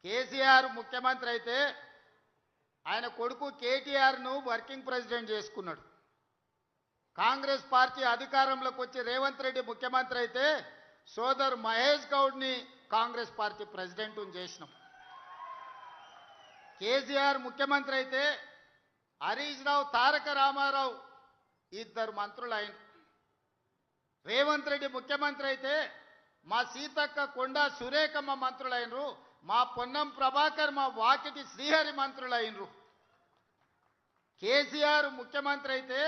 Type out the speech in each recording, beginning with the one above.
కేసీఆర్ ముఖ్యమంత్రి అయితే ఆయన కొడుకు కేటీఆర్ను వర్కింగ్ ప్రెసిడెంట్ చేసుకున్నాడు. కాంగ్రెస్ పార్టీ అధికారంలోకి వచ్చి రేవంత్ రెడ్డి ముఖ్యమంత్రి అయితే సోదరు మహేష్ గౌడ్ని కాంగ్రెస్ పార్టీ ప్రెసిడెంట్ చేసినాం. కేసీఆర్ ముఖ్యమంత్రి అయితే హరీష్ రావు తారక రామారావు ఇద్దరు మంత్రులు అయిన. రేవంత్ రెడ్డి ముఖ్యమంత్రి అయితే మా సీతక్క కొండా సురేఖమ్మ మంత్రులైనరు, మా పొన్నం ప్రభాకర్ మా వాకిటి శ్రీహరి మంత్రులైనరు. కేసీఆర్ ముఖ్యమంత్రి అయితే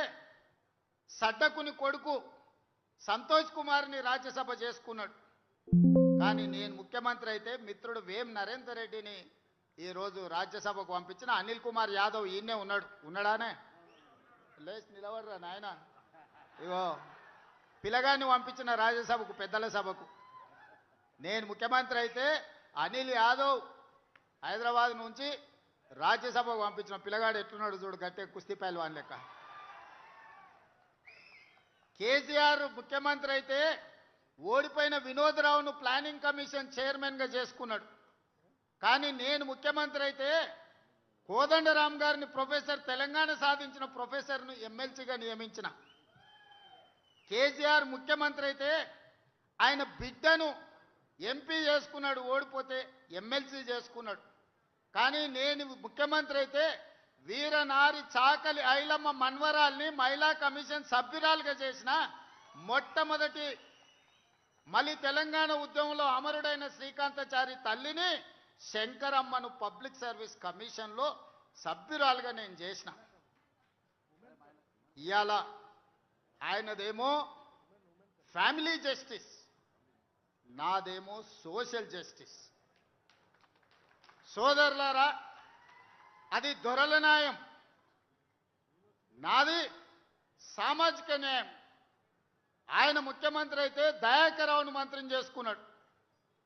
సడ్డకుని కొడుకు సంతోష్ కుమార్ని రాజ్యసభ చేసుకున్నాడు. కానీ నేను ముఖ్యమంత్రి అయితే మిత్రుడు వేం నరేందర్ రెడ్డిని ఈరోజు రాజ్యసభకు పంపించిన. అనిల్ కుమార్ యాదవ్ ఈయనే ఉన్నాడానే లేచి నిలబడరా నాయన. ఇగో పిల్లగాన్ని పంపించిన రాజ్యసభకు, పెద్దల సభకు. నేను ముఖ్యమంత్రి అయితే అనిల్ యాదవ్ హైదరాబాద్ నుంచి రాజ్యసభకు పంపించిన. పిల్లగాడు ఎట్లున్నాడు చూడు, గట్టే కుస్తీ పైల్వాన్ లెక్క. కేసీఆర్ ముఖ్యమంత్రి అయితే ఓడిపోయిన వినోద్ రావును ప్లానింగ్ కమిషన్ చైర్మన్గా చేసుకున్నాడు. కానీ నేను ముఖ్యమంత్రి అయితే కోదండరామ్ గారిని ప్రొఫెసర్, తెలంగాణ సాధించిన ప్రొఫెసర్ను ఎమ్మెల్సీగా నియమించిన. కేసీఆర్ ముఖ్యమంత్రి అయితే ఆయన బిడ్డను ఎంపీ చేసుకున్నాడు, ఓడిపోతే ఎమ్మెల్సీ చేసుకున్నాడు. కానీ నేను ముఖ్యమంత్రి అయితే వీరనారి చాకలి ఐలమ్మ మన్వరాల్ని మహిళా కమిషన్ సభ్యురాలుగా చేసిన. మొట్టమొదటి మళ్ళీ తెలంగాణ ఉద్యమంలో అమరుడైన శ్రీకాంతాచారి తల్లిని శంకరమ్మను పబ్లిక్ సర్వీస్ కమిషన్లో సభ్యురాలుగా నేను చేసిన. ఇవాళ ఆయనదేమో ఫ్యామిలీ జస్టిస్, నాదేమో సోషల్ జస్టిస్. సోదరులారా, అది దొరల న్యాయం, నాది సామాజిక న్యాయం. ఆయన ముఖ్యమంత్రి అయితే దయాకరావును మంత్రిని చేసుకున్నాడు.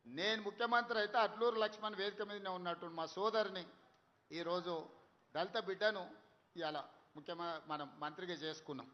నేను ముఖ్యమంత్రి అయితే అడ్లూరు లక్ష్మణ్ వేదిక మీదనే ఉన్నట్టు మా సోదరిని ఈరోజు దళిత బిడ్డను ఇలా మనం మంత్రిగా చేసుకున్నాం.